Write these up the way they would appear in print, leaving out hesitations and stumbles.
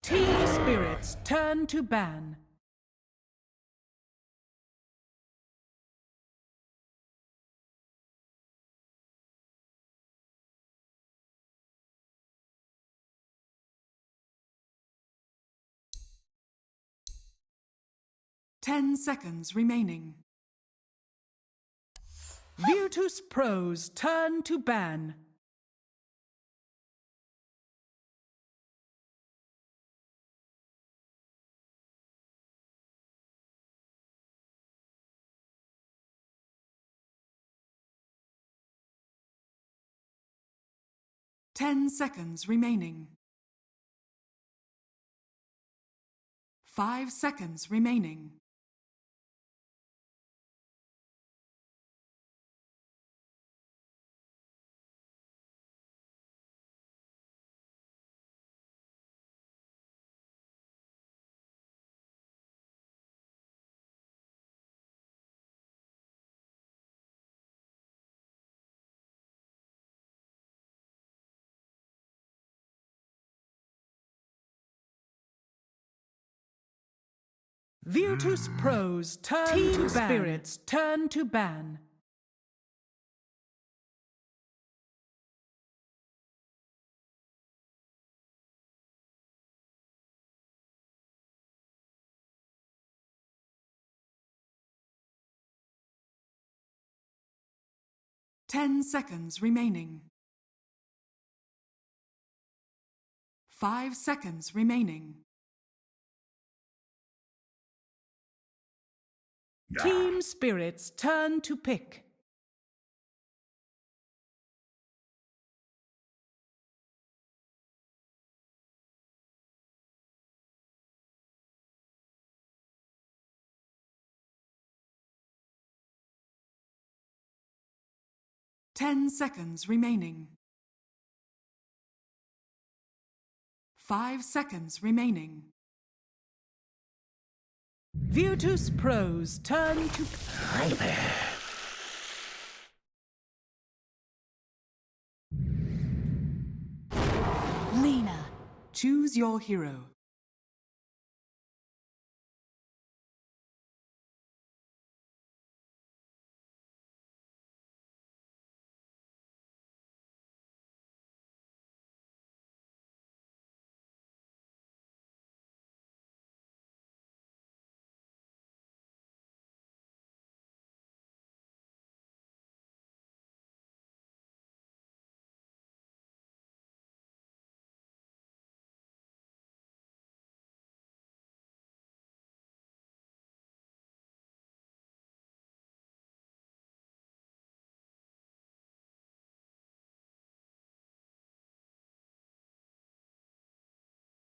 Team spirits, turn to ban. Ten seconds remaining. Virtus Pros, turn to ban. Ten seconds remaining. 5 seconds remaining. Virtus Pros, turn to ban. Spirits, turn to ban. Ten seconds remaining. 5 seconds remaining. Team spirits, turn to pick. Ten seconds remaining. 5 seconds remaining. Virtus Pros, turn to... Lena, choose your hero.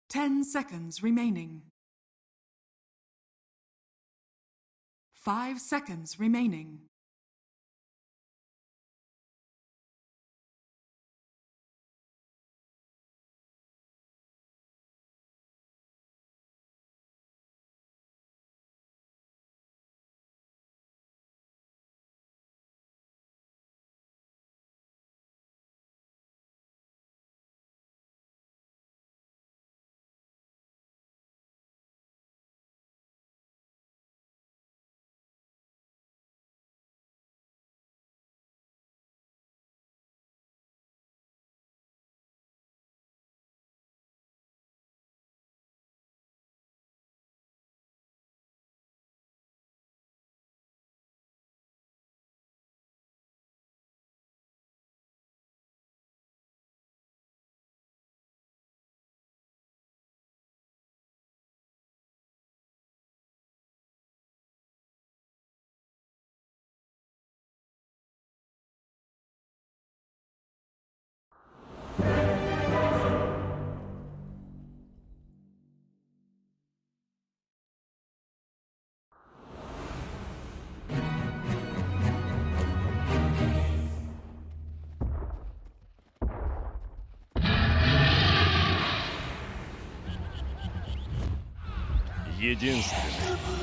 Ten seconds remaining. 5 seconds remaining.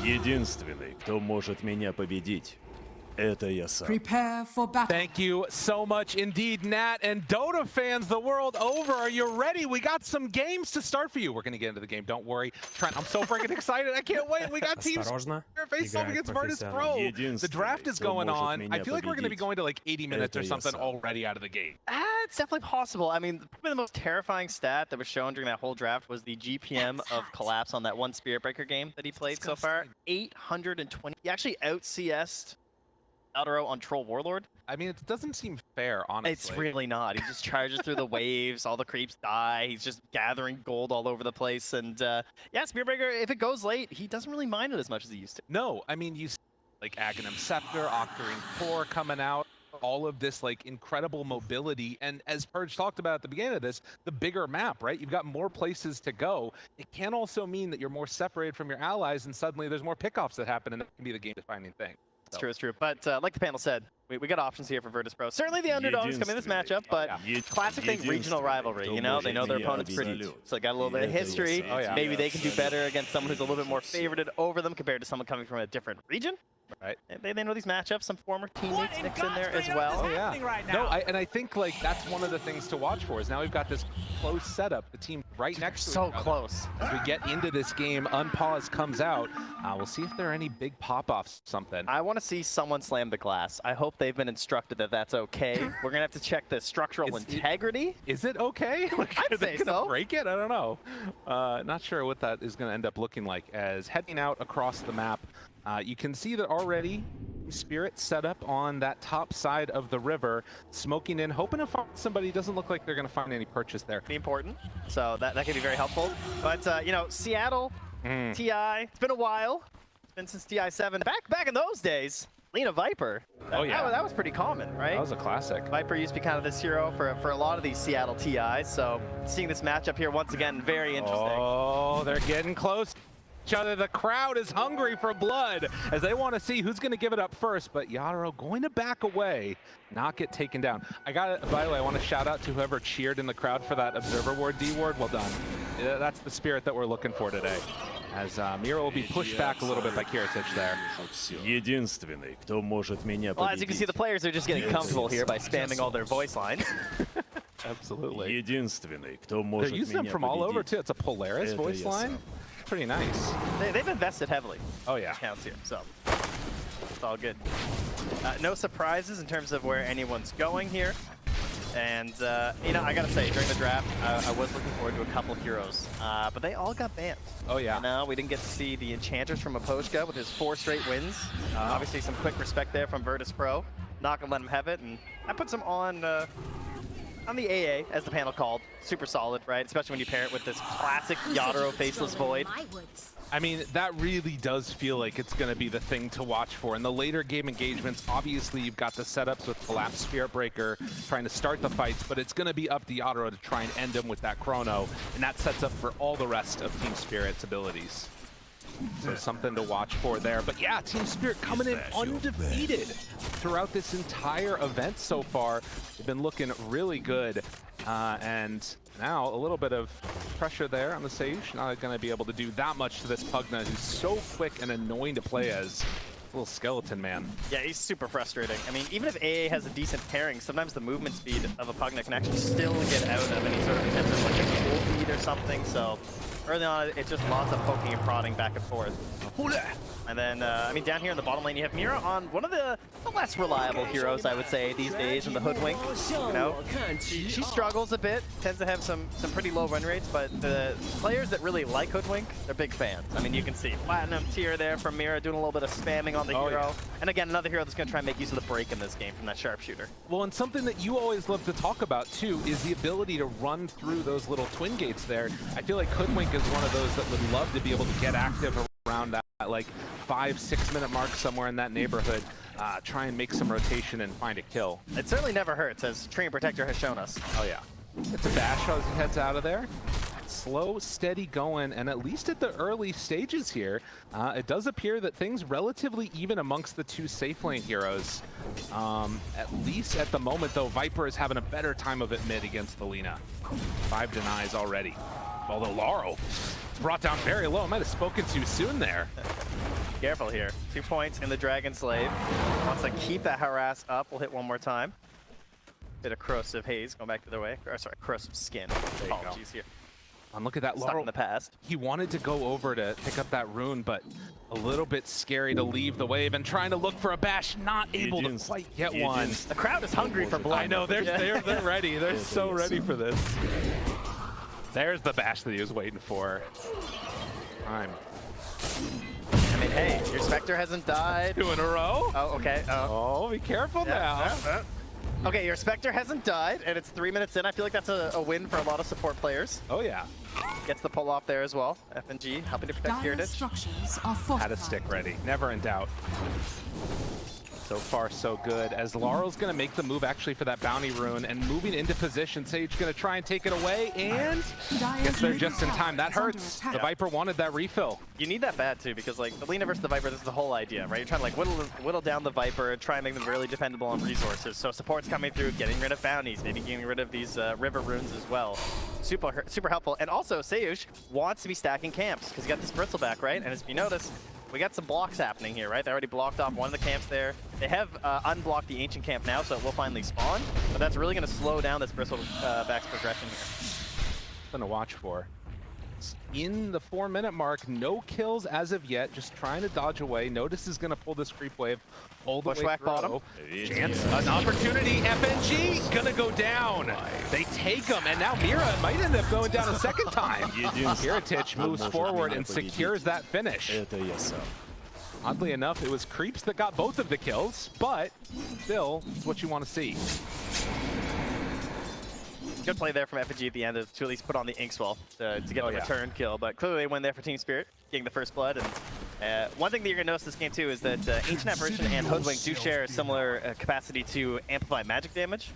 Единственный, кто может меня победить. Это я сам. Prepare for battle. Thank you so much indeed, Nat. And Dota fans the world over, are you ready? We got some games to start for you. We're going to get into the game, don't worry. Trent, I'm so freaking excited. I can't wait. We got teams face off against Virtus Pro. The draft is going on. I feel like we're going to be going to like 80 minutes or something already out of the gate. It's definitely possible. I mean, probably the most terrifying stat that was shown during that whole draft was the GPM of collapse on that one Spirit Breaker game that he played so far. 820. He actually out-CS'd Outro on Troll Warlord. I mean, it doesn't seem fair, honestly. It's really not. He just charges through the waves, all the creeps die, he's just gathering gold all over the place, and yeah, Spearbreaker, if it goes late, he doesn't really mind it as much as he used to. No, I mean, you see like Aghanim Scepter, Octarine Core coming out, all of this like incredible mobility, and as Purge talked about at the beginning of this, the bigger map, right? You've got more places to go. It can also mean that you're more separated from your allies, and suddenly there's more pickoffs that happen, and that can be the game-defining thing. It's true, it's true. But like the panel said, we got options here for Virtus Pro. Certainly the underdogs come in this matchup, but classic thing, regional rivalry. You know, they know their opponent's pretty, so they got a little bit of history. Maybe they can do better against someone who's a little bit more favorited over them compared to someone coming from a different region. Right. They know these matchups. Some former teammates mixed in there as well. Oh yeah. Right now? No, and I think like that's one of the things to watch for is now we've got this close setup. The team right next to so close. As we get into this game, Unpause comes out. We'll see if there are any big pop-offs. Something. I want to see someone slam the glass. I hope they've been instructed that that's okay. We're gonna have to check the structural integrity. Is it okay? Like, I'd say so. Break it? I don't know. Not sure what that is going to end up looking like. As heading out across the map. You can see that already Spirit set up on that top side of the river, smoking in, hoping to find somebody. Doesn't look like they're going to find any purchase there. Be important, so that can be very helpful. But you know, Seattle, TI, it's been a while. It's been since TI7. Back in those days, Lena Viper. That was pretty common, right? That was a classic. Viper used to be kind of this hero for a lot of these Seattle TIs. So seeing this matchup here once again, very interesting. Oh, they're getting close. Other. The crowd is hungry for blood as they want to see who's going to give it up first, but Yatoro going to back away, not get taken down. By the way, I want to shout out to whoever cheered in the crowd for that Observer Ward D Ward. Well done. That's the spirit that we're looking for today. As Mira will be pushed back a little bit by Kiritich there. Единственный, кто может меня победить. Well, as you can see, the players are just getting comfortable here by spamming all their voice lines. Absolutely. Единственный, кто может They're using them from all over too. It's a Polaris voice line. Pretty nice. They've invested heavily. Oh yeah. Counts here, so it's all good. No surprises in terms of where anyone's going here. And you know, I gotta say, during the draft, I was looking forward to a couple heroes, but they all got banned. Oh yeah. No, we didn't get to see the Enchanters from Aposhka with his 4 straight wins. Obviously, some quick respect there from Virtus Pro. Not gonna let him have it, and I put some on the AA, as the panel called. Super solid, right? Especially when you pair it with this classic Yatoro Faceless Void. I mean, that really does feel like it's going to be the thing to watch for. In the later game engagements, obviously you've got the setups with Collapse Spirit Breaker trying to start the fights, but it's going to be up to Yatoro to try and end them with that Chrono, and that sets up for all the rest of Team Spirit's abilities. So something to watch for there. But yeah, Team Spirit coming in undefeated throughout this entire event so far. They've been looking really good. And now a little bit of pressure there on the Sage. Not going to be able to do that much to this Pugna, who's so quick and annoying to play as. Little skeleton man. Yeah, he's super frustrating. I mean, even if AA has a decent pairing, sometimes the movement speed of a Pugna can actually still get out of any sort of attempt at like a full feed or something. So early on, it's just lots of poking and prodding back and forth. And then, I mean, down here in the bottom lane, you have Mira on one of the less reliable heroes, I would say, these days in the Hoodwink. You know, she struggles a bit, tends to have some pretty low run rates, but the players that really like Hoodwink, they're big fans. I mean, you can see Platinum tier there from Mira doing a little bit of spamming on the hero. Yeah. And again, another hero that's going to try and make use of the break in this game from that sharpshooter. Well, and something that you always love to talk about, too, is the ability to run through those little twin gates there. I feel like Hoodwink is one of those that would love to be able to get active around that like 5-6 minute mark somewhere in that neighborhood, try and make some rotation and find a kill. It certainly never hurts, as Treant Protector has shown us. Oh yeah. It's a bash as he heads out of there. Slow, steady going, and at least at the early stages here, it does appear that things relatively even amongst the two safe lane heroes. At least at the moment, though, Viper is having a better time of it mid against the Lina. 5 denies already. Although Laurel brought down very low. I might have spoken too soon there. Careful here. 2 points in the Dragon Slave. Wants to keep that harass up. We'll hit one more time. Bit of corrosive haze going back the other way. Or, sorry, corrosive skin. Apologies here. And look at that, Stuck Laurel. in the past. He wanted to go over to pick up that rune, but a little bit scary to leave the wave and trying to look for a bash, not able to quite get one. The crowd is hungry for blood. I know, they're ready. They're so ready for this. There's the bash that he was waiting for. Time. I mean, hey, your Spectre hasn't died. 2 in a row. Oh, okay. Oh, be careful now. Okay, your Spectre hasn't died, and it's 3 minutes in. I feel like that's a win for a lot of support players. Oh, yeah. Gets the pull off there as well. FNG helping to protect Dire Heritage. structures are fortified. Had a stick ready. Never in doubt. So far, so good. As Laurel's going to make the move actually for that bounty rune and moving into position. Sage going to try and take it away and gets there just in time. That hurts. The Viper wanted that refill. You need that bad too, because like the Lina versus the Viper, this is the whole idea, right? You're trying to like whittle down the Viper, try and make them really dependable on resources. So support's coming through, getting rid of bounties, maybe getting rid of these river runes as well. Super helpful. And also, Seush wants to be stacking camps because he got this bristleback, right? And as you notice, we got some blocks happening here, right? They already blocked off one of the camps there. They have unblocked the ancient camp now, so it will finally spawn. But that's really going to slow down this bristleback's progression here. Something to watch for. In the 4-minute mark, no kills as of yet, just trying to dodge away. Notice is going to pull this creep wave all the way Bushwhack through. bottom. Chance, an opportunity. FNG gonna go down. They take him, and now Mira might end up going down a second time. Heritage moves forward and secures that finish. Это я сам. Oddly enough, it was creeps that got both of the kills, but still, it's what you want to see. Good play there from FNG at the end to at least put on the Inkswell to get the return kill, but clearly they win there for Team Spirit, getting the first blood. And one thing that you're going to notice this game too is that Ancient Apparition and Hoodwink do share a similar capacity to amplify magic damage,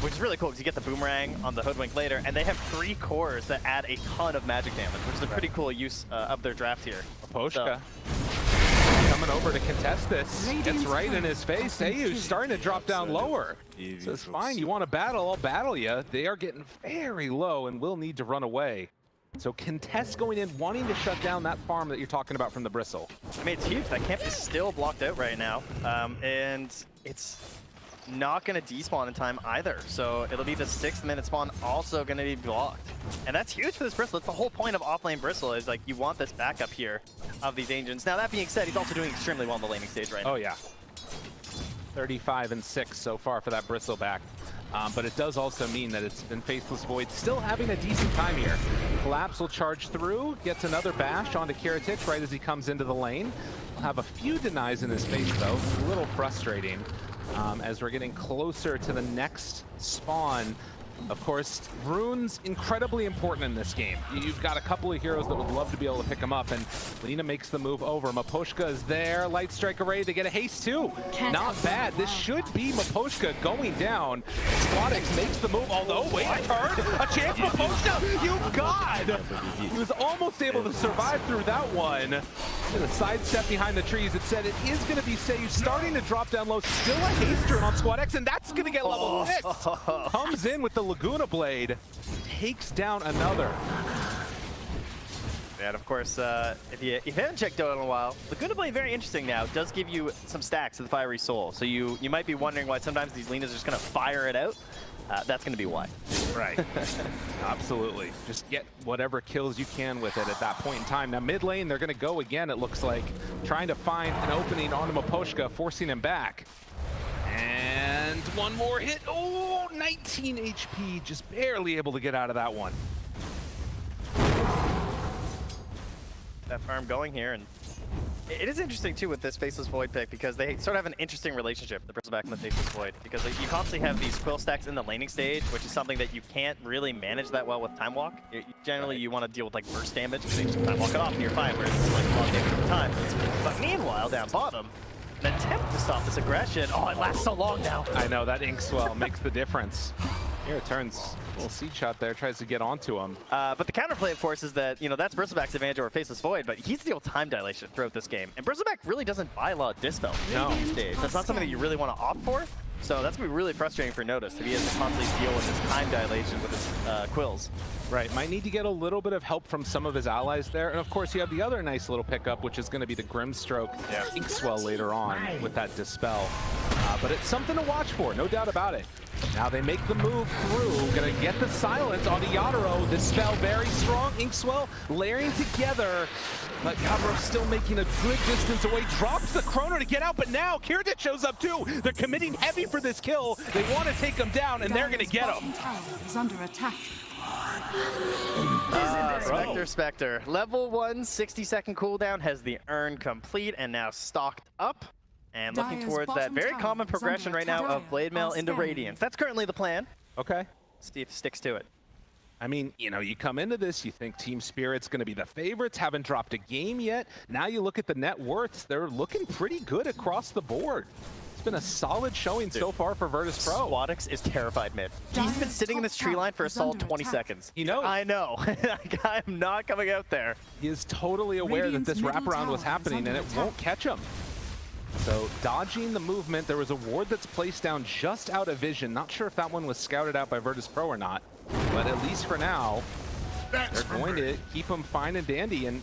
which is really cool because you get the boomerang on the Hoodwink later, and they have 3 cores that add a ton of magic damage, which is a pretty cool use of their draft here. Poshka coming over to contest this. Gets right in his face. Seush starting to drop down lower. Says, fine, you want to battle, I'll battle you. They are getting very low and will need to run away. So Contest going in, wanting to shut down that farm that you're talking about from the Bristle. I mean, it's huge. That camp is still blocked out right now. And it's not going to despawn in time either. So it'll be the 6th minute spawn also going to be blocked. And that's huge for this Bristle. That's the whole point of offlane Bristle is like you want this backup here of these Ancients. Now that being said, he's also doing extremely well on the laning stage right now. Oh yeah. 35 and 6 so far for that Bristleback. But it does also mean that it's been Faithless Void still having a decent time here. Collapse will charge through, gets another bash onto Kiritich right as he comes into the lane. He'll have a few denies in his face though, a little frustrating as we're getting closer to the next spawn. Of course, runes incredibly important in this game. You've got a couple of heroes that would love to be able to pick them up, and Lina makes the move over. Maposhka is there, Light Strike Array, they get a haste too. Not bad, this should be Maposhka going down. Squadix makes the move, although, wait, a turn, a chance, Maposhka, you god! He was almost able to survive through that one. And a sidestep behind the trees, it said it is gonna be Sage starting to drop down low, still a haste turn on Squadix, and that's gonna get level 6. Comes in with the Laguna Blade, takes down another. And of course, if you haven't checked Dota in a while, Laguna Blade, very interesting now, does give you some stacks of the Fiery Soul. So you might be wondering why sometimes these Linas are just going to fire it out. That's going to be why. Right. Absolutely. Just get whatever kills you can with it at that point in time. Now mid lane, they're going to go again, it looks like, trying to find an opening on Maposhka, forcing him back. And one more hit. Oh, 19 HP, just barely able to get out of that one. That farm going here, and it is interesting too with this Faceless Void pick because they sort of have an interesting relationship, the Bristleback and the Faceless Void, because you constantly have these quill stacks in the laning stage, which is something that you can't really manage that well with Time Walk. Generally, you want to deal with like burst damage because they just Time Walk it off and you're fine, whereas it's like a lot of damage at the time. But meanwhile, down bottom, an attempt to stop this aggression. Oh, it lasts so long now. I know, that Inkswell makes the difference. Here it turns, a little seed shot there, tries to get onto him. But the counterplay, of course, is that, you know, that's Bristleback's advantage over Faceless Void, but he's deal with time dilation throughout this game. And Bristleback really doesn't buy a lot of Dispel these days. That's not something that you really want to opt for. So that's going to be really frustrating for Notice if he has to constantly deal with this time dilation with his quills. Right, might need to get a little bit of help from some of his allies there. And of course, you have the other nice little pickup, which is going to be the Grimstroke Inkswell later on with that Dispel. But it's something to watch for, no doubt about it. Now they make the move through, gonna get the silence on Yadaro. This spell very strong. Inkswell layering together, but Yadaro still making a good distance away. Drops the Chrono to get out, but now Kiritich shows up too. They're committing heavy for this kill. They want to take him down, and they're gonna get him. Is under attack. Spectre. Level 1, 60-second cooldown, has the urn complete and now stocked up. And looking towards that very common progression right now of Blade Mail into Radiance. That's currently the plan. Okay. See if it sticks to it. I mean, you know, you come into this, you think Team Spirit's going to be the favorites, haven't dropped a game yet. Now you look at the net worths, they're looking pretty good across the board. It's been a solid showing so far for Virtus Pro. Squadix is terrified mid. He's been sitting in this tree line for a solid 20 seconds. He knows. I know. I'm not coming out there. He is totally aware that this wraparound was happening and it won't catch him. So dodging the movement, there was a ward that's placed down just out of vision. Not sure if that one was scouted out by Virtus Pro or not, but at least for now, they're going to keep him fine and dandy, and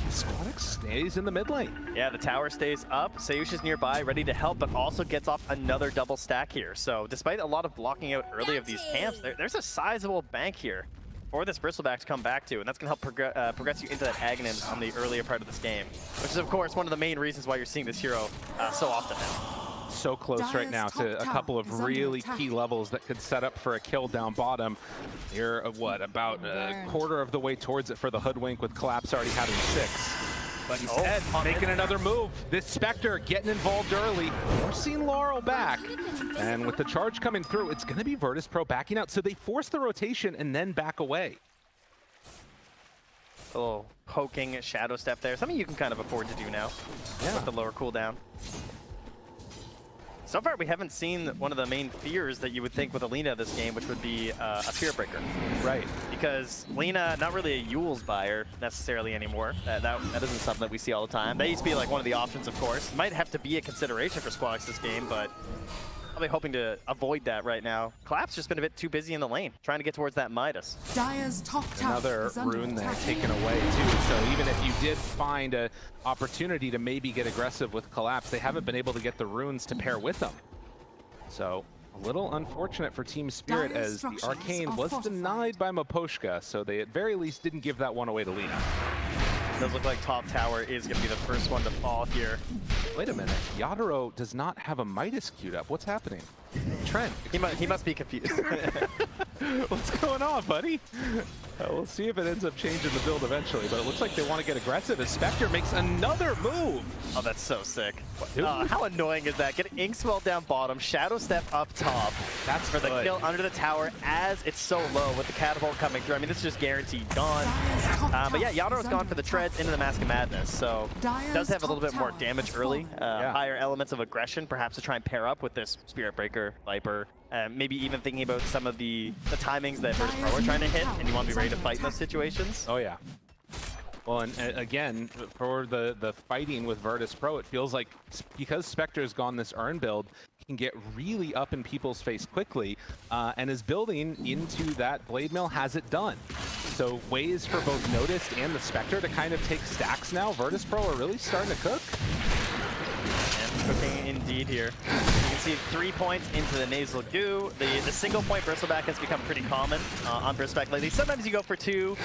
Squadix stays in the mid lane. Yeah, the tower stays up. Sayush is nearby, ready to help, but also gets off another double stack here. So despite a lot of blocking out early of these camps, there's a sizable bank here for this Bristleback to come back to, and that's going to help progress you into that Aghanim on the earlier part of this game, which is, of course, one of the main reasons why you're seeing this hero so often now. So close right now to a couple of really key levels that could set up for a kill down bottom. You're, about a quarter of the way towards it for the Hoodwink, with Collapse already having 6. But instead, making another move. This Spectre getting involved early. We're seeing Laurel back. And with the charge coming through, it's going to be Virtus Pro backing out. So they force the rotation and then back away. A little poking shadow step there. Something you can kind of afford to do now with the lower cooldown. So far, we haven't seen one of the main fears that you would think with a Lina this game, which would be a Spirit Breaker. Right. Because Lina, not really a Yule's buyer necessarily anymore. That isn't something that we see all the time. That used to be like one of the options, of course. Might have to be a consideration for Squadix this game, but probably hoping to avoid that right now. Collapse just been a bit too busy in the lane, trying to get towards that Midas. Dire's top tower Another rune there taken away too. So even if you did find an opportunity to maybe get aggressive with Collapse, they haven't been able to get the runes to pair with them. So a little unfortunate for Team Spirit, as the Arcane was denied by Maposhka, so they at very least didn't give that one away to Lina. It does look like top tower is going to be the first one to fall here. Wait a minute, Yadaro does not have a Midas queued up. What's happening? Trent. He must be confused. What's going on, buddy? We'll see if it ends up changing the build eventually, but it looks like they want to get aggressive as Spectre makes another move. Oh, that's so sick. How annoying is that? Get Inkswell down bottom, Shadow Step up top. That's for the kill under the tower as it's so low with the catapult coming through. I mean, this is just guaranteed gone. But yeah, Yadaro's gone for the treads into the Mask of Madness, so does have a little bit more damage early. Higher elements of aggression, perhaps to try and pair up with this Spirit Breaker, Viper. Maybe even thinking about some of the timings that Virtus Pro are trying to hit, and you want to be ready to fight in those situations. Oh yeah. Well, and again, for the fighting with Virtus Pro, it feels like because Spectre's gone this Urn build, he can get really up in people's face quickly, and is building into that Blade Mill has it done. So ways for both Noticed and the Spectre to kind of take stacks now. Virtus Pro are really starting to cook. Cooking indeed here. You can see 3 points into the nasal goo. The single point bristleback has become pretty common on bristleback lately. Sometimes you go for 2,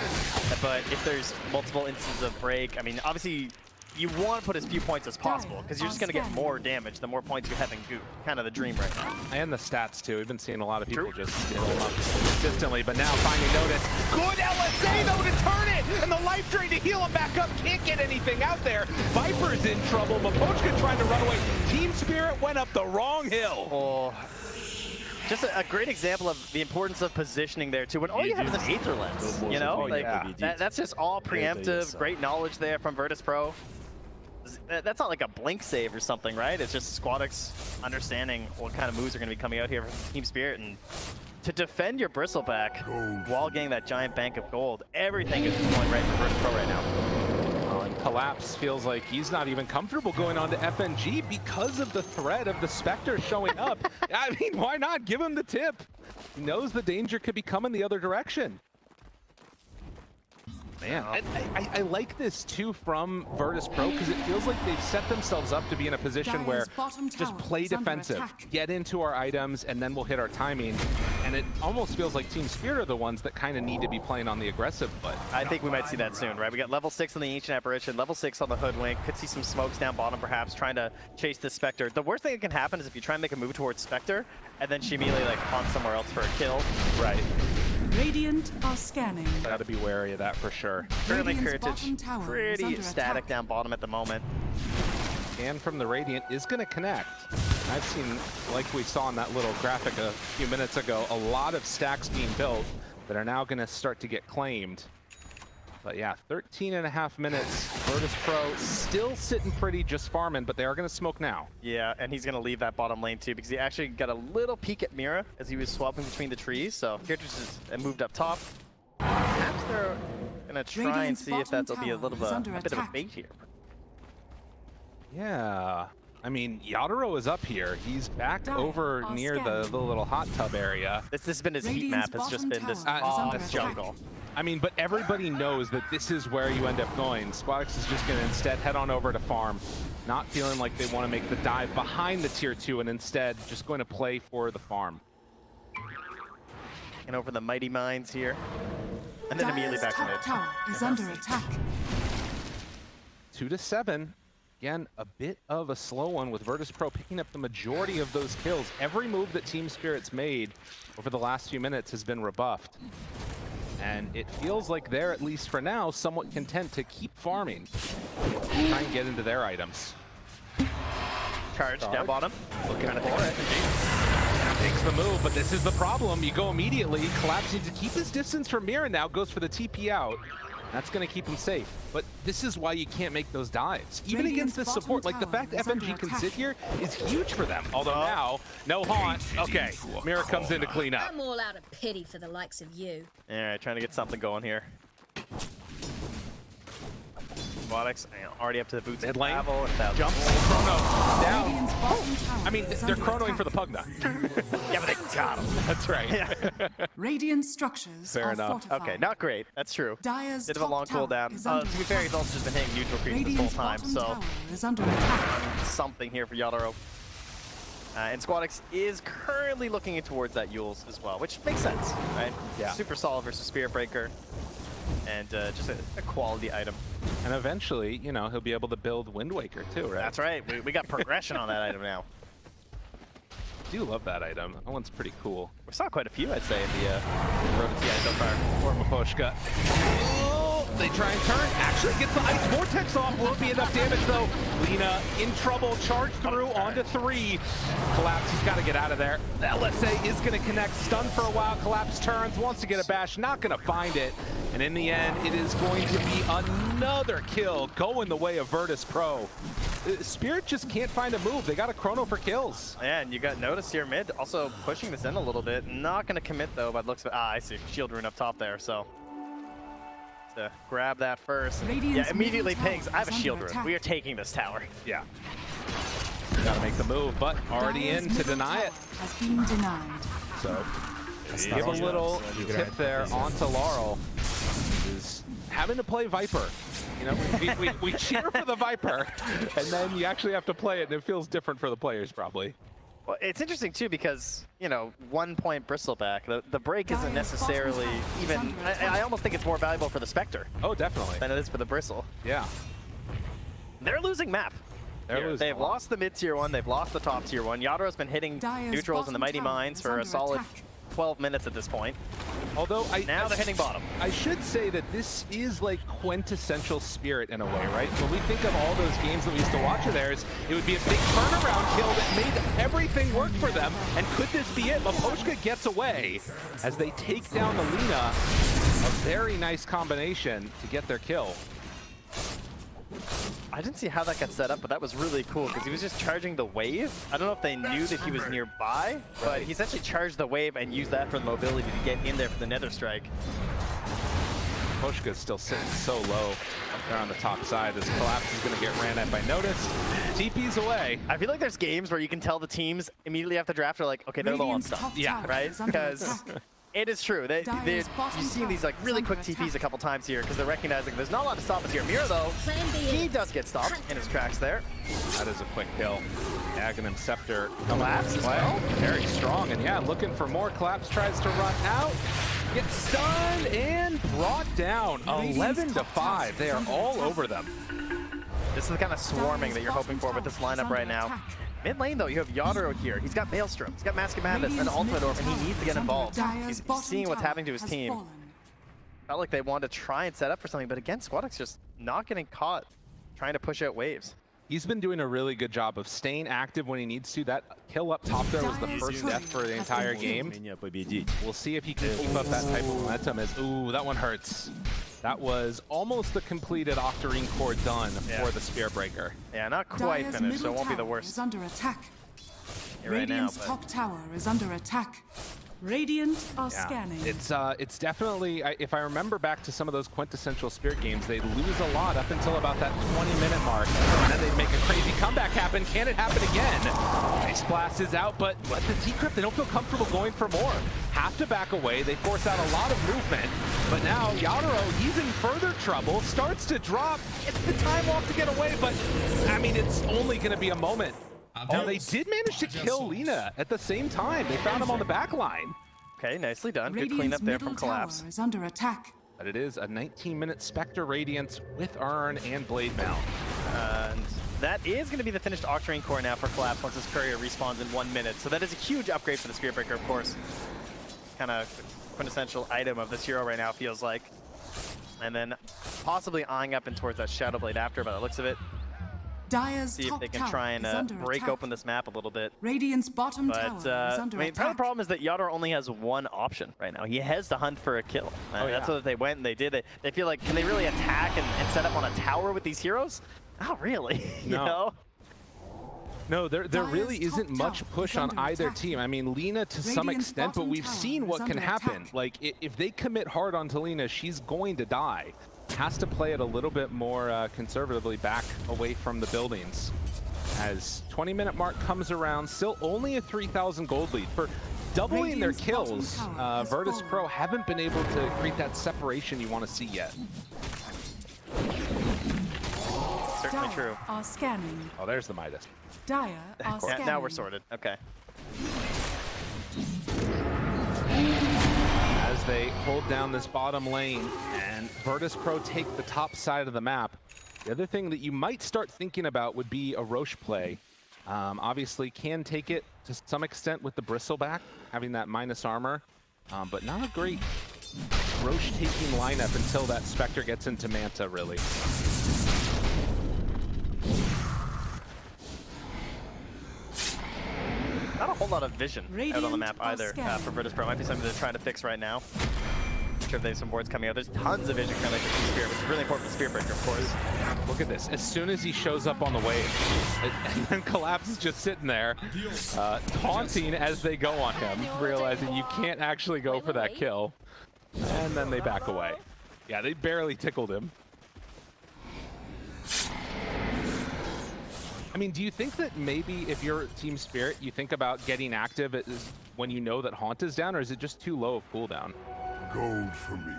but if there's multiple instances of break, I mean, obviously you want to put as few points as possible because you're just going to get more damage the more points you have in goo. Kind of the dream right now. And the stats too. We've been seeing a lot of people just roll them up consistently, but now finding Notice. Good LSA though to turn it, and the life drain to heal him back up. Can't get anything out there. Viper's in trouble. Mapochka trying to run away. Team Spirit went up the wrong hill. Oh. Just a great example of the importance of positioning there too. When all you have is an Aether Lens, you know, that's just all preemptive. Great knowledge there from Virtus Pro. That's not like a blink save or something, right? It's just Squadix understanding what kind of moves are going to be coming out here from Team Spirit, and to defend your Bristleback while getting that giant bank of gold, everything is going right for Virtus Pro right now. Collapse feels like he's not even comfortable going on to FNG because of the threat of the Spectre showing up. I mean, why not give him the tip? He knows the danger could be coming the other direction. Man, I like this too from Virtus Pro because it feels like they've set themselves up to be in a position where just play defensive, get into our items, and then we'll hit our timing. And it almost feels like Team Spirit are the ones that kind of need to be playing on the aggressive foot. I think we might see that soon, right? We got level 6 on the Ancient Apparition, level 6 on the Hoodwink. Could see some smokes down bottom, perhaps, trying to chase the Spectre. The worst thing that can happen is if you try and make a move towards Spectre, and then she immediately like haunts somewhere else for a kill. Right. Radiant are scanning. Got to be wary of that for sure. Currently, Radiant's Kurtage bottom tower is pretty under static attack. down bottom at the moment. And from the Radiant is going to connect. I've seen, like we saw in that little graphic a few minutes ago, a lot of stacks being built that are now going to start to get claimed. But yeah, 13.5 minutes. Virtus Pro still sitting pretty, just farming, but they are going to smoke now. Yeah, and he's going to leave that bottom lane too because he actually got a little peek at Mira as he was swapping between the trees. So Kurtage has moved up top. Perhaps they're going to try and Radiant's see if that'll be a little bottom tower is a bit of a under bait here. Yeah. I mean, Yadaro is up here. He's back Dire over are near the scanning. little hot tub area. This has been his heat Radiant's map. It's just bottom been this tower is under this attack. jungle. I mean, but everybody knows that this is where you end up going. Squadix is just going to instead head on over to farm, not feeling like they want to make the dive behind the tier 2 and instead just going to play for the farm. And over the Mighty Mines here. And then immediately Dire's back to top mid. tower is under attack. 2 to 7. Again, a bit of a slow one with Virtus Pro picking up the majority of those kills. Every move that Team Spirit's made over the last few minutes has been rebuffed. And it feels like they're, at least for now, somewhat content to keep farming. Try and get into their items. Charge down bottom. Looking Trying to for think it. Takes the move, but this is the problem. You go immediately, collapsing to keep his distance from Mira now, goes for the TP out. That's going to keep him safe. But this is why you can't make those dives. Even Radiant's against this bottom support, like the tower fact is FNG under can attack. sit here is huge for them. Although now, no haunt. Okay, Mira comes in to clean up. I'm all out of pity for the likes of you. All right, trying to get something going here. Squadix already up to the boots. Mid lane. Travel, 1,000. Jumps, chrono, down. Radiant's bottom tower I mean, is they're under chronoing for the attack. Pugna. Yeah, but they got him. That's right. Yeah. Radiant structures Fair are enough. fortified. Okay, not great. That's true. Dire's Bit of a top long tower cooldown. is under To be fair, he's attack. also just been hitting neutral creeps this whole Radiant's time, bottom so tower is under attack. something here for Yadaro. And Squadix is currently looking towards that Yules as well, which makes sense, right? Yeah. Super solid versus Spirit Breaker, and just a quality item. And eventually, you know, he'll be able to build Wind Waker too, right? That's right. We got progression on that item now. I do love that item. That one's pretty cool. We saw quite a few, I'd say, in the Road to TI so far. Or Maposhka. Oh, they try and turn. Actually gets the Ice Vortex off. Won't be enough damage though. Lina in trouble. Charge through onto 3. Collapse, he's got to get out of there. LSA is going to connect. Stun for a while. Collapse turns. Wants to get a bash. Not going to find it. And in the end, it is going to be another kill going the way of Virtus Pro. Spirit just can't find a move. They got a chrono for kills. Yeah, and you got Notice here mid, also pushing this in a little bit. Not going to commit though, by the looks of it. Ah, I see. Shield rune up top there, so. To grab that first. Radiant's Yeah, immediately middle pings. tower I have a is shield under rune. attack. We are taking this tower. Yeah. Got to make the move, but already Dire's in to middle deny it. tower has been denied. So give a little tip there onto Laurel. Is having to play Viper. You know, we cheer for the Viper, and then you actually have to play it, and it feels different for the players probably. Well, it's interesting too because, you know, 1 point bristleback. The break isn't Dire's necessarily bottom tower is even. under I attack. almost think it's more valuable for the Spectre Oh, definitely. than it is for the bristle. Yeah. They're losing map. They're Here. losing They've a lot. lost the mid tier 1. They've lost the top tier 1. Yadaro's been hitting Dire's neutrals in the bottom Mighty tower Mines is for a under solid attack. 12 minutes at this point. Although Now they're hitting bottom. I should say that this is like quintessential Spirit in a way, right? When we think of all those games that we used to watch of theirs, it would be a big turnaround kill that made everything work for them. And could this be it? Maposhka gets away as they take down the Lina. A very nice combination to get their kill. I didn't see how that got set up, but that was really cool because he was just charging the wave. I don't know if they knew that he was nearby, but he essentially charged the wave and used that for the mobility to get in there for the Nether Strike. Maposhka is still sitting so low. They're on the top side as Collapse is going to get ran at by Notice. TP's away. I feel like there's games where you can tell the teams immediately after draft are like, okay, they're low on Radiant's stuff. top Yeah, tower Right? is under Because attack. it is true. Dire's bottom You've seen these tower like is really under quick TPs attack. a couple times here because they're recognizing there's not a lot to stop us here. Mira though, Plan B. he does get stopped in his tracks there. That is a quick kill. Aghanim Scepter Collapse as well. Very strong, and yeah, looking for more. Collapse tries to run out, gets stunned and brought down. 11-5. They are all over them. This is the kind of swarming that you're hoping for with this lineup right now. Mid lane though, you have Yadro here. He's got Maelstrom, he's got Mask of Madness, and Ultimate Orb, and he needs to get involved. He's seeing what's happening to his team. Felt like they wanted to try and set up for something, but again, Squadix just not getting caught trying to push out waves. He's been doing a really good job of staying active when he needs to. That kill up top there was the first death for the entire game. Меня победить. We'll see if he can keep up that type of momentum as, ooh, that one hurts. That was almost the completed Octarine core done for the Spear Breaker. Yeah, not quite finished, so it won't be the worst Is under attack. right now. Radiant's But top tower is under attack. Radiant are Yeah, scanning. it's definitely, if I remember back to some of those quintessential Spirit games, they lose a lot up until about that 20-minute mark, and then they make a crazy comeback happen. Can it happen again? Ice Blast is out, but the Decrypt, they don't feel comfortable going for more. Have to back away. They force out a lot of movement, but now Yadro, he's in further trouble, starts to drop. It's the time walk to get away, but I mean, it's only going to be a moment. Oh, they did manage to kill Lina at the same time. They found him on the back line. okay, nicely done. Good Radiant's cleanup there middle from Collapse. tower is under attack. But it is a 19-minute Spectre Radiance with Urn and Blade Mount. And that is going to be the finished Octarine core now for Collapse once his courier respawns in 1 minute. So that is a huge upgrade for the Spirit Breaker, of course. Kind of quintessential item of this hero right now, feels like. And then possibly eyeing up and towards that Shadow Blade after, by the looks of it. Dire's See if top they can tower try and is under break attack. open this map a little bit. Radiant's bottom tower But is under I mean, part of attack. the problem is that Yadro only has one option right now. He has to hunt for a kill. That's what they went and they did. They feel like, can they really attack and set up on a tower with these heroes? Not really, you No. know? No, there Dire's really top isn't much tower push is on under either attack. team. I mean, Lina to some Radiant's extent, but bottom we've tower seen is what can under happen. attack. Like, if they commit hard onto Lina, she's going to die. Has to play it a little bit more conservatively back away from the buildings. As 20-minute mark comes around, still only a 3,000 gold lead. For doubling their Radiant's bottom kills, tower has Virtus fallen. Pro haven't been able to create that separation you want to see yet. Certainly Dire true. are scanning. Oh, there's the Midas. Dire are scanning. Now we're sorted. Okay. As they hold down this bottom lane and Virtus Pro take the top side of the map. The other thing that you might start thinking about would be a Roche play. Obviously can take it to some extent with the Bristleback, having that minus armor, but not a great Roche taking lineup until that Spectre gets into Manta, really. Not a whole lot of vision out on the Radiant map are either scanning. for Virtus Pro. Might be something they're trying to fix right now. I'm sure if they have some boards coming out. There's tons of vision currently for Spear, which is really important for Spear Breaker, of course. Look at this. As soon as he shows up on the wave, and then Collapse is just sitting there, taunting as they go on him, realizing you can't actually go for that kill. And then they back away. Yeah, they barely tickled him. I mean, do you think that maybe if you're Team Spirit, you think about getting active when you know that Haunt is down, or is it just too low of cooldown? Gold for me.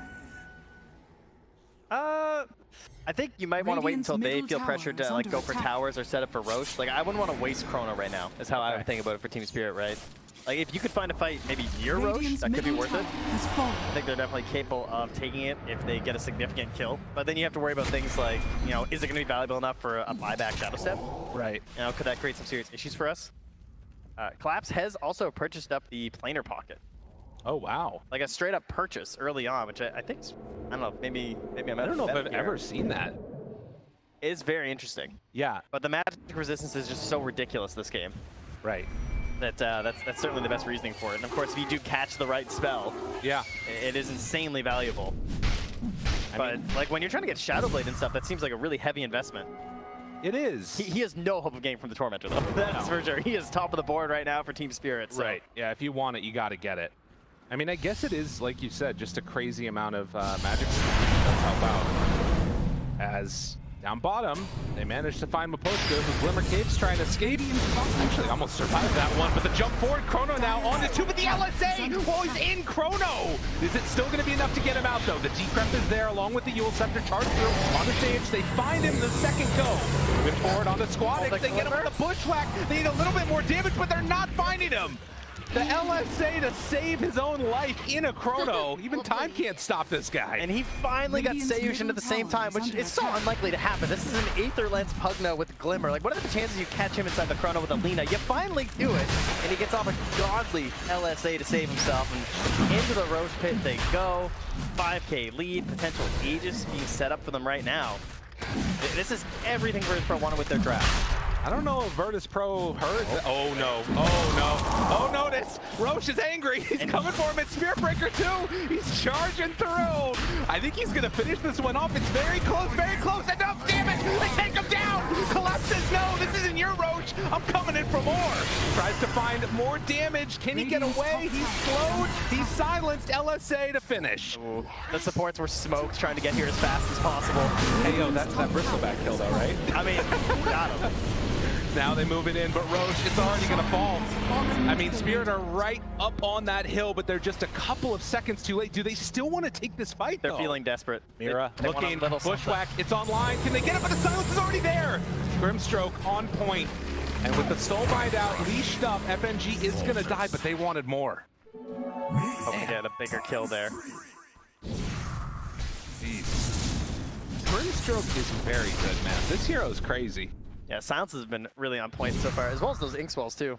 I think you might want to wait Radiant's until they middle feel tower pressured is to like under go for attack. towers or set up for Roche. Like I wouldn't want to waste Chrono right now. Is how I would think about it for Team Spirit, right? Like if you could find a fight maybe near Roche, Radiant's that could be middle worth it. tower has fallen. I think they're definitely capable of taking it if they get a significant kill. But then you have to worry about things like, you know, is it going to be valuable enough for a buyback Shadow Step? Right. You know, could that create some serious issues for us? Collapse has also purchased up the planar pocket. Oh, wow. Like a straight up purchase early on, which I think, I don't know, maybe I'm I don't know if I've ever seen that. It's very interesting. Yeah, But the magic resistance is just so ridiculous this game right. that that's certainly the best reasoning for it. And of course, if you do catch the right spell, Yeah. it is insanely valuable. I But mean, like when you're trying to get Shadow Blade and stuff, that seems like a really heavy investment. it is. He has no hope of getting from the Tormentor though. That's for sure. He is top of the board right now for Team Spirit. So. Right. Yeah, if you want it, you got to get it. I mean, I guess it is, like you said, just a crazy amount of magic. That's help out. As down bottom, they managed to find Mapochka, who Glimmer Cave's trying to escape. Actually, almost survived that one, but the jump forward, Chrono now on to 2, but the LSA, well, he's in Chrono! Is it still going to be enough to get him out, though? The decrep is there, along with the Yule Scepter charge through on the stage. They find him the second go. Moving forward onto Squadix, they get him with the bushwhack. They need a little bit more damage, but they're not finding him. The LSA to save his own life in a Chrono. Even time can't stop this guy. And he finally got Seiyushin at the same time, which is so unlikely to happen. This is an Aether Lens Pugna with Glimmer. Like, what are the chances you catch him inside the Chrono with Alina? You finally do it, and he gets off a godly LSA to save himself. And into the Roach Pit they go. 5K lead, potential Aegis being set up for them right now. This is everything Virtus Pro wanted with their draft. I don't know if Virtus Pro heard that. Oh no, oh no, oh notice! Roche is angry, he's coming for him at Spear Breaker too! He's charging through! I think he's gonna finish this one off, it's very close, enough damage! They take him down! Collapse says no, this isn't your Roche, I'm coming in for more! Tries to find more damage, can he get away? He's slowed, he's silenced, LSA to finish. Ooh. The supports were smoked, trying to get here as fast as possible. Hey yo, that's that bristleback kill though, right? I mean, got him. Now they move it in, but Roche, it's already gonna fall. I mean, Spirit are right up on that hill, but they're just a couple of seconds too late. Do they still want to take this fight, They're though? feeling desperate. Mira They want a looking, little bushwhack, it's online. Can they get it? But the silence is already there. Grimstroke on point. And with the Soulbind out, leashed up, FNG is gonna die, but they wanted more. Hoping to get a bigger kill there. Jeez. Grimstroke is very good, man. This hero is crazy. Yeah, Silence has been really on point so far, as well as those Inkswells too.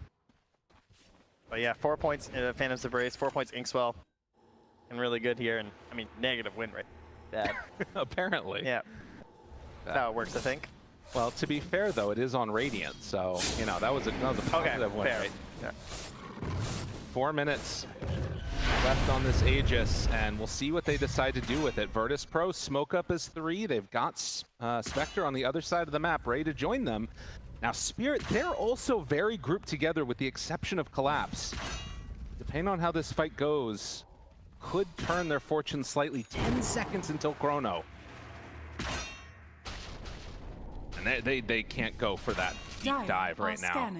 But yeah, 4 points Phantom's Embrace, 4 points Inkswell. And really good here, and I mean, negative win rate. Bad. Apparently. Yeah. That's how it works, I think. Well, to be fair, though, it is on Radiant, so, you know, that was a positive win, fair. right? Yeah. 4 minutes left on this Aegis, and we'll see what they decide to do with it. Virtus Pro, Smoke Up is 3. They've got Spectre on the other side of the map ready to join them. Now, Spirit, they're also very grouped together with the exception of Collapse. Depending on how this fight goes, could turn their fortune slightly. 10 seconds until Chrono. And they can't go for that deep dive right now.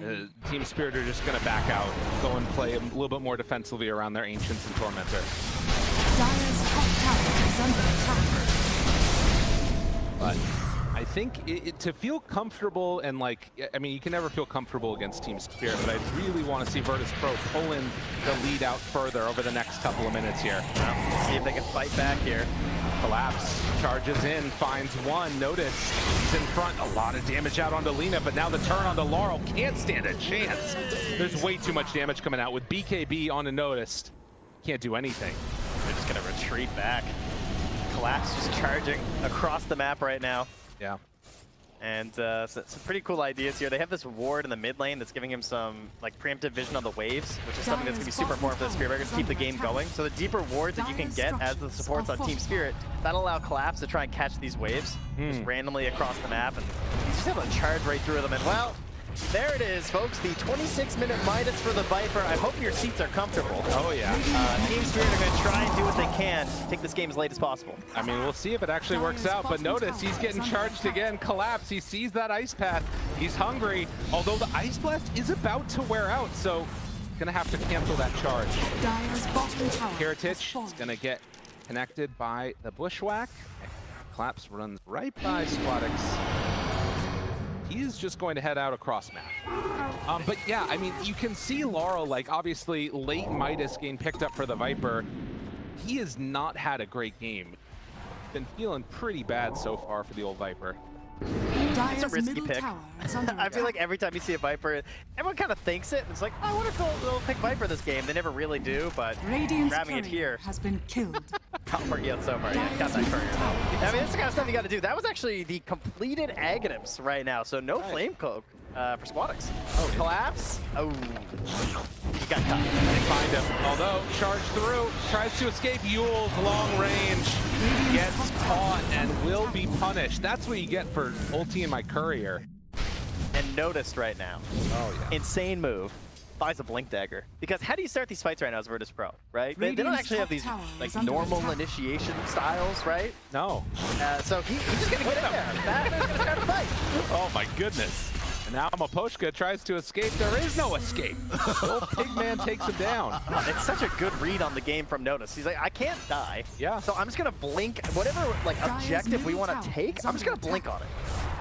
Team Spirit are just going to back out, go and play a little bit more defensively around their Ancients and Tormentor. Dire's top tower is under attack. But I think to feel comfortable and like, I mean, you can never feel comfortable against Team Spirit, but I really want to see Virtus Pro pull in the lead out further over the next couple of minutes here. See if they can fight back here. Collapse, charges in, finds one, notice he's in front, a lot of damage out onto Lina, but now the turn onto Laurel can't stand a chance. There's way too much damage coming out with BKB on a noticed. Can't do anything. They're just gonna retreat back. Collapse just charging across the map right now. Yeah. And some pretty cool ideas here. They have this ward in the mid lane that's giving him some like preemptive vision on the waves, which is something that's going to be super important for the Spirit Breakers to keep the game going. So the deeper wards that you can get as the supports on Team Spirit, that'll allow Collapse to try and catch these waves just randomly across the map. And he's just able to charge right through them. And well, there it is, folks. The 26-minute minus for the Viper. I hope your seats are comfortable. Oh, yeah. Team Spirit are going to try and do what they can to take this game as late as possible. I mean, we'll see if it actually works out, but notice he's getting charged again. Collapse, he sees that ice path. He's hungry, although the ice blast is about to wear out, so gonna have to cancel that charge. Dire's bottom tower Heritage is gonna get connected by the bushwhack. Collapse runs right by Squadix. He's just going to head out across map. But yeah, I mean, you can see Laurel, like, obviously late Midas getting picked up for the Viper. He has not had a great game. Been feeling pretty bad so far for the old Viper. It's a risky pick. I feel like every time you see a Viper, everyone kind of thinks it. It's like, I wonder if they'll pick Viper this game. They never really do, but Radiant's grabbing it here. has been killed. Not working out so far. Yeah, got that courier. I mean, that's the kind of stuff you got to do. That was actually the completed Aghanims right now, so no Flame Cloak for Squadix. Oh, Collapse. Oh, he got caught. They find him, although charged through, tries to escape. Yule's long range gets caught and will be punished. That's what you get for ulti in my courier. And noticed right now. Oh yeah. Insane move. buys a Blink Dagger. Because how do you start these fights right now as Virtus Pro, right? They don't Radiant's actually have top these tower like is under normal attack. initiation styles, right? No. So he's just gonna get in there. Batman's gonna start a fight. Oh my goodness. And now Mapochka tries to escape. There is no escape. Old Pigman takes him down. It's such a good read on the game from Notice. He's like, I can't die. Yeah. So I'm just gonna blink whatever like Dyer's objective we middle want tower to take. is I'm just gonna under blink attack. on it.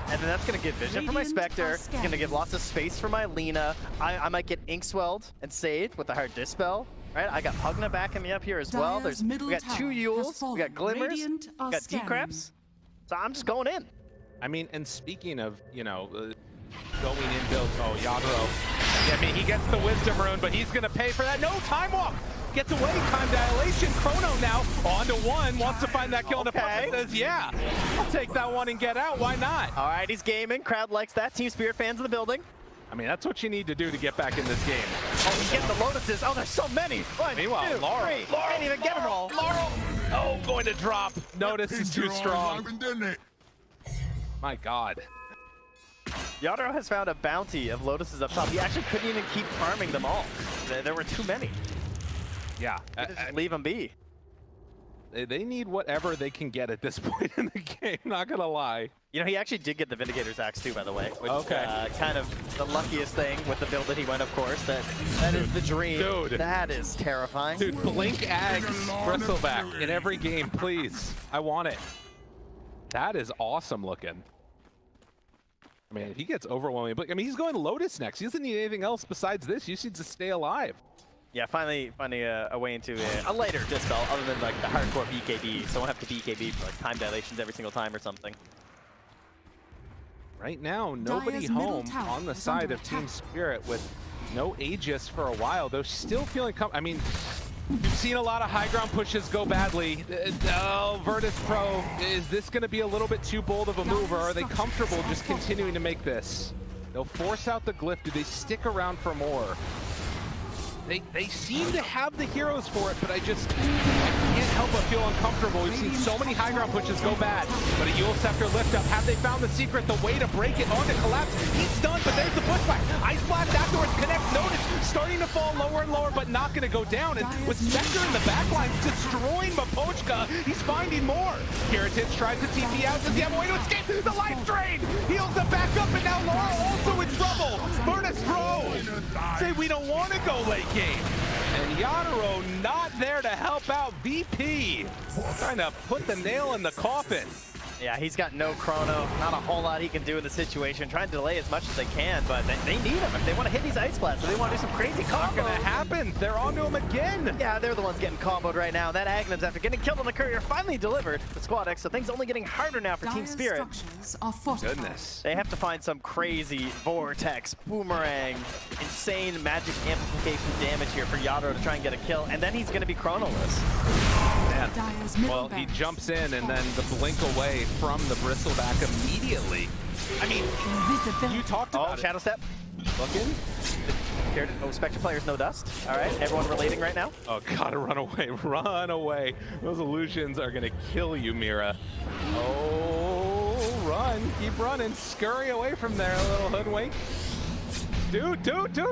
And then that's gonna give vision for my Radiant Spectre. are It's gonna scanning. give lots of space for my Lina. I might get Inkswelled and saved with the hard Dispel. Right? I got Pugna backing me up here as well. Dyer's We middle got tower 2 has Yules, we fallen. got Glimmers, Radiant we are got scanning. Decraps. So I'm just going in. I mean, and speaking of, you know, going in builds, oh, Yadro. Yeah, I mean, he gets the Wisdom Rune, but he's going to pay for that. No, Time Walk gets away. Time Dilation. Chrono now on to 1. Wants to find that kill. And Okay. says, yeah, I'll take that one and get out. Why not? All right, he's gaming. Crowd likes that. Team Spirit fans in the building. I mean, that's what you need to do to get back in this game. Oh, he's getting the Lotuses. Oh, there's so many. 1, Meanwhile, 2, Laurel. 3. Can't even get them all. Laurel. Oh, going to drop. Notice is too strong. Didn't it? My God. Yadro has found a bounty of Lotuses up top. He actually couldn't even keep farming them all. There were too many. Yeah. He could just leave them be. They need whatever they can get at this point in the game, not gonna lie. You know, he actually did get the Vindicator's Axe too, by the way. Which Okay. is kind of the luckiest thing with the build that he went, of course. That is the dream. Dude. That is terrifying. Dude, blink Ags Bristleback in every game, please. I want it. That is awesome looking. I mean, he gets overwhelming. But I mean, he's going Lotus next. He doesn't need anything else besides this. He just needs to stay alive. Yeah, finally finding a way into a lighter Dispel other than like the hardcore BKB. So I won't have to BKB for like time dilations every single time or something. Right now, nobody Dyer's middle home tower on the is side under of Team attack. Spirit with no Aegis for a while, though still feeling I mean, you've seen a lot of high ground pushes go badly. Oh, Virtus Pro, is this going to be a little bit too bold of a move, or are they comfortable just continuing to make this? They'll force out the glyph. Do they stick around for more? They seem to have the heroes for it, but I can't help but feel uncomfortable. We've seen so many high ground pushes go bad, but a Eul Scepter lift up. Have they found the secret, the way to break it on to collapse? He's stunned, but there's the pushback. Ice Blast afterwards connects. Notice starting to fall lower and lower, but not going to go down. And with Spectre in the backline destroying Mapochka, he's finding more. Heritage tries to TP out. Does he have a way to escape? The life drain heals him back up, and now Laurel also in trouble. Virtus Pro say we don't want to go late game. And Yadro not there to help out. VP trying to put the nail in the coffin. Yeah, he's got no chrono, not a whole lot he can do in the situation. Trying to delay as much as they can, but they need him if they want to hit these ice blasts. So they want to do some crazy combos. Not gonna happen. They're onto him again. Yeah, they're the ones getting comboed right now. That Agnum's, after getting killed on the courier, finally delivered the Squad X. So things only getting harder now for Team Dyer's Spirit. structures are fortified. Goodness. They have to find some crazy vortex, boomerang, insane magic amplification damage here for Yadro to try and get a kill, and then he's going to be chronoless. Man. Dyer's middle Well, he barracks jumps in and then the blink away from the Bristleback immediately. I mean, Invisibility. you talked Oh, about Shadow Step. Looking. Oh, Spectre players, no dust. All right, everyone relating right now. Oh, gotta run away, run away. Those illusions are gonna kill you, Mira. Oh, run, keep running, scurry away from there, a little hoodwink. Dude,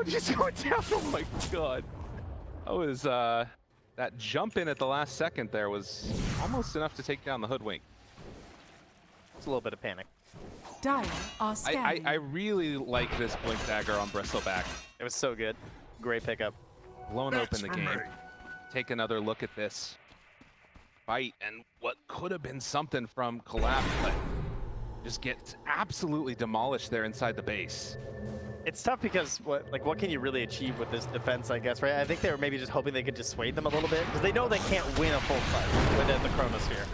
just going down, oh my God. That was, that jump in at the last second there was almost enough to take down the hoodwink. It's a little bit of panic. Dyer are scanning. I really like this Blink Dagger on Bristleback. It was so good. Great pickup. Blown open the for game. me. Take another look at this fight and what could have been something from Collapse, but just gets absolutely demolished there inside the base. It's tough because what can you really achieve with this defense, I guess, right? I think they were maybe just hoping they could dissuade them a little bit because they know they can't win a full fight within the Chronosphere.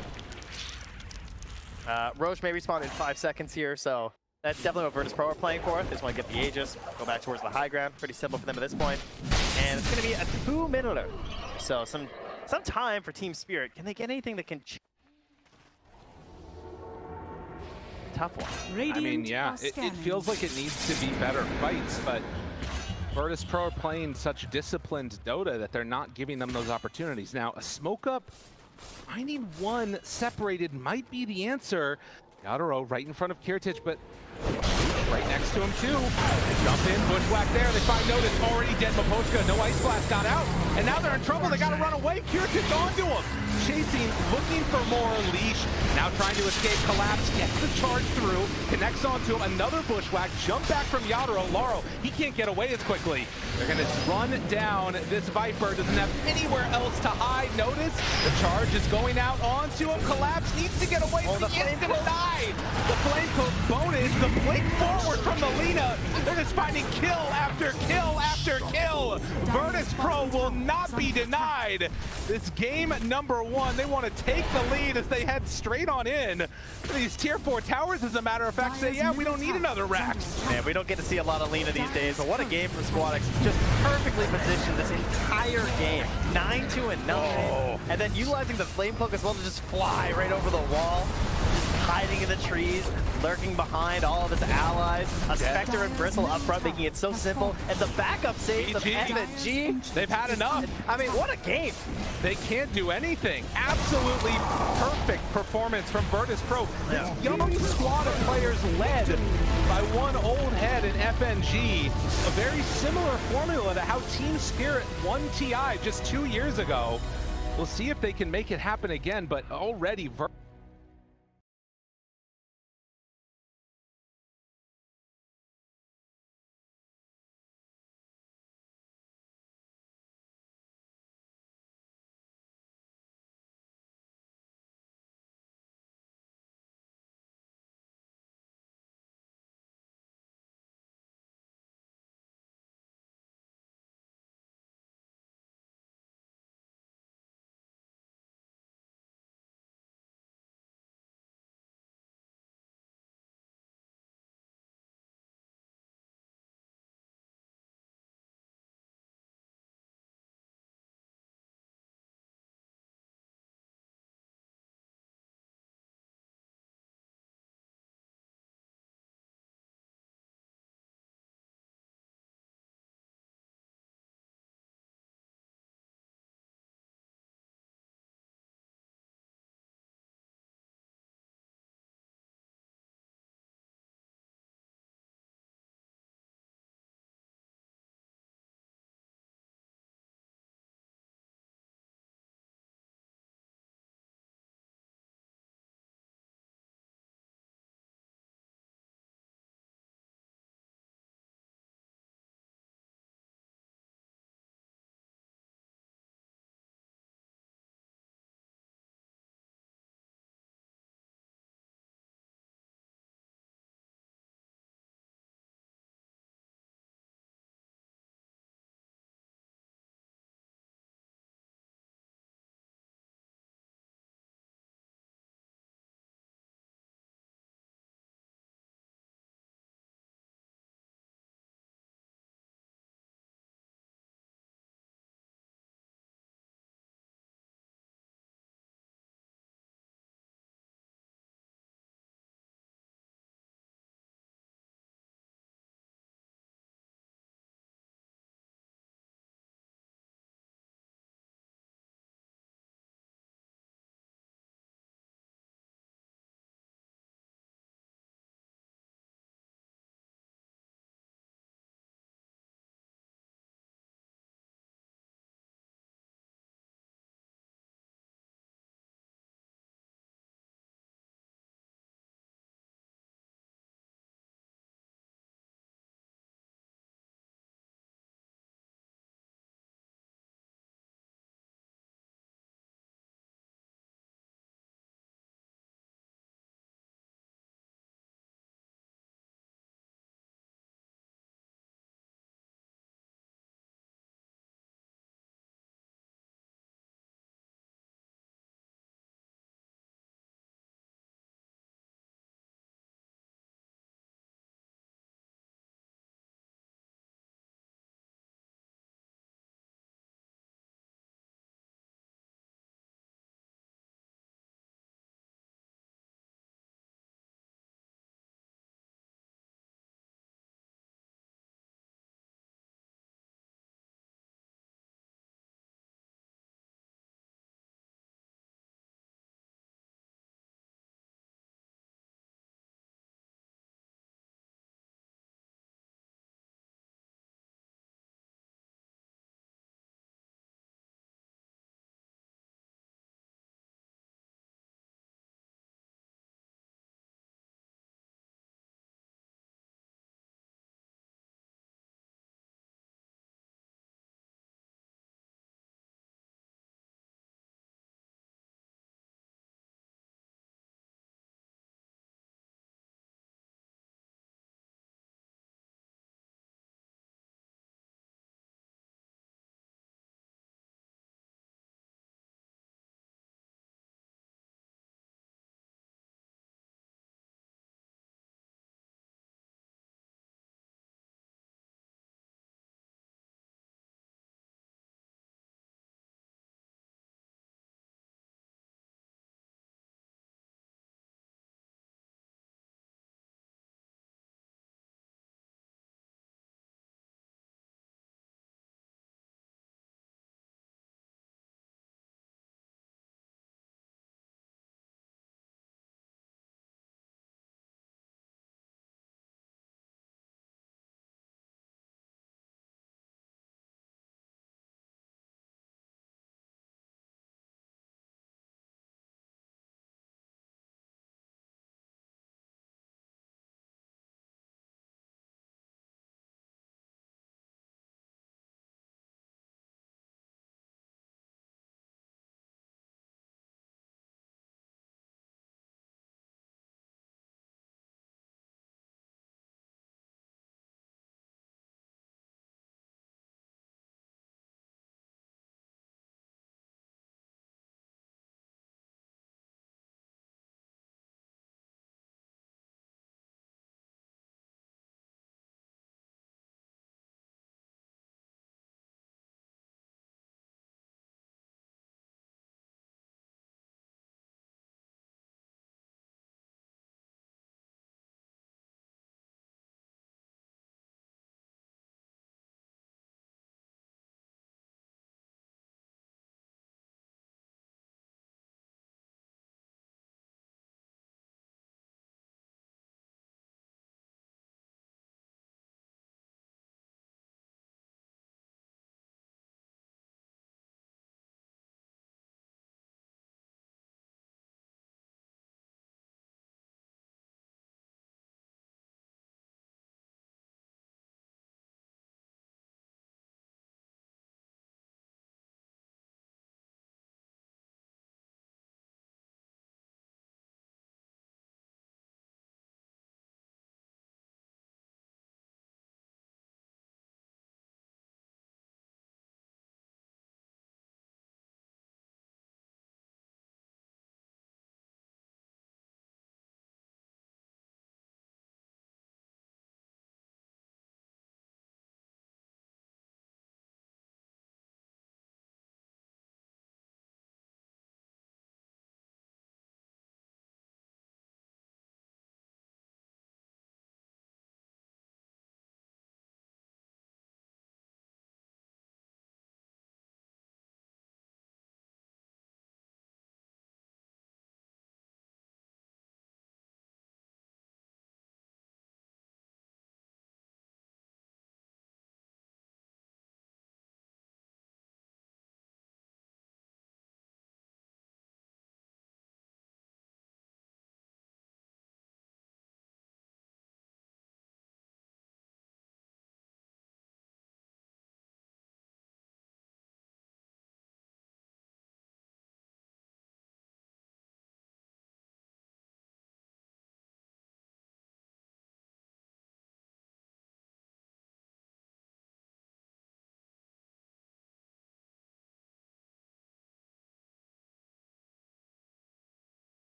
Roche may respawn in 5 seconds here, so that's definitely what Virtus Pro are playing for. They just want to get the Aegis, go back towards the high ground. Pretty simple for them at this point. And it's going to be a 2-minuter. So some time for Team Spirit. Can they get anything that can... Tough one. Radiant I mean, yeah, are it scanning. feels like it needs to be better fights, but Virtus Pro are playing such disciplined Dota that they're not giving them those opportunities. Now, a smoke up, finding one separated might be the answer. Yadro right in front of Kiritich, but right next close to him too. They jump in, bushwhack there. They find Notice already dead. Mapochka, no ice blast got out. And now they're in trouble. They got to run away. Kirikin's onto him. Chasing, looking for more leash. Now trying to escape. Collapse, gets the charge through. Connects onto him. Another bushwhack. Jump back from Yadro. Laro, he can't get away as quickly. They're going to run down this Viper. Doesn't have anywhere else to hide. Notice the charge is going out onto him. Collapse needs to get away. But he is going to die. The flame code bonus. The blink forward from the Lina. They're just finding kill after kill after kill. Virtus Pro will not be denied. This game number 1, they want to take the lead as they head straight on in. These tier 4 towers, as a matter of fact, say, yeah, we don't need another Rax. Man, we don't get to see a lot of Lina these days, but what a game from Squadix. Just perfectly positioned this entire game. 9-2 and 9. And then utilizing the flame cloak as well to just fly right over the wall. Just hiding in the trees, lurking behind all of his allies. A Spectre and Bristle up front, making it so simple. And the backup saves of FNG. They've had enough. I mean, what a game. They can't do anything. Absolutely perfect performance from Virtus Pro. This young squad of players led by one old head in FNG. A very similar formula to how Team Spirit won TI just 2 years ago. We'll see if they can make it happen again, but already